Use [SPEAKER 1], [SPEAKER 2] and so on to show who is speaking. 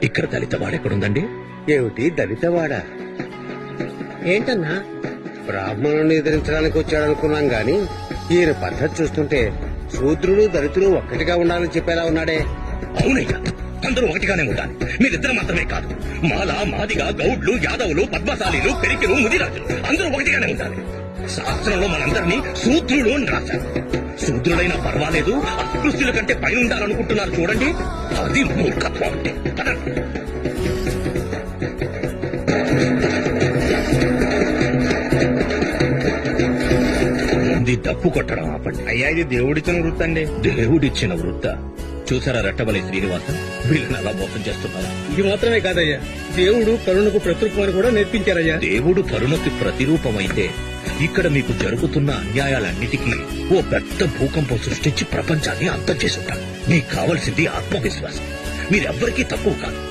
[SPEAKER 1] ఇక్కడ దళిత వాడెక్కడుందండి?
[SPEAKER 2] ఏమిటి దళితవాడా?
[SPEAKER 3] ఏంటన్నా?
[SPEAKER 2] బ్రాహ్మణుని ఎదిరించడానికి వచ్చాడనుకున్నాం గాని ఈయన పద్ధతి చూస్తుంటే శూద్రులు దళితులు ఒక్కటిగా ఉండాలని చెప్పేలా ఉన్నాడే.
[SPEAKER 1] అవునయ్యా, అందరూ ఒకటిగానే ఉండాలి. మీరిద్దరు మాత్రమే కాదు, మాల, మాదిగా, గౌడ్లు, యాదవులు, పద్మశాలీలు, పెరికిలు, ముదిరాజులు అందరూ ఒకటిగానే ఉండాలి. శాస్త్రంలో మనందరినీ శూద్రులు అని రాశారు. శూద్రులైనా పర్వాలేదు, అస్పృశ్యుల కంటే పైన ఉండాలనుకుంటున్నారు చూడండి, అది మూర్ఖత్వం అంటే. పదండి. ముందు డప్పు కొట్టడం ఆపండి.
[SPEAKER 4] అయ్యా, ఇది దేవుడిచ్చిన వృత్తి అండి.
[SPEAKER 1] దేవుడిచ్చిన వృత్త చూసారా? రెట్టబలి శ్రీనివాసన్ వీళ్ళని అలా మోసం చేస్తున్నారు.
[SPEAKER 3] ఇది మాత్రమే కాదయ్యా, దేవుడు కరుణకు ప్రతిరూపం అని కూడా నేర్పించారయ్యా.
[SPEAKER 1] దేవుడు కరుణకి ప్రతిరూపమైతే ఇక్కడ మీకు జరుగుతున్న అన్యాయాలన్నిటికీ ఓ పెద్ద భూకంపం సృష్టించి ప్రపంచాన్ని అంతం చేసి ఉంటారు. మీకు కావలసింది ఆత్మవిశ్వాసం. మీరెవ్వరికీ తక్కువ కాదు.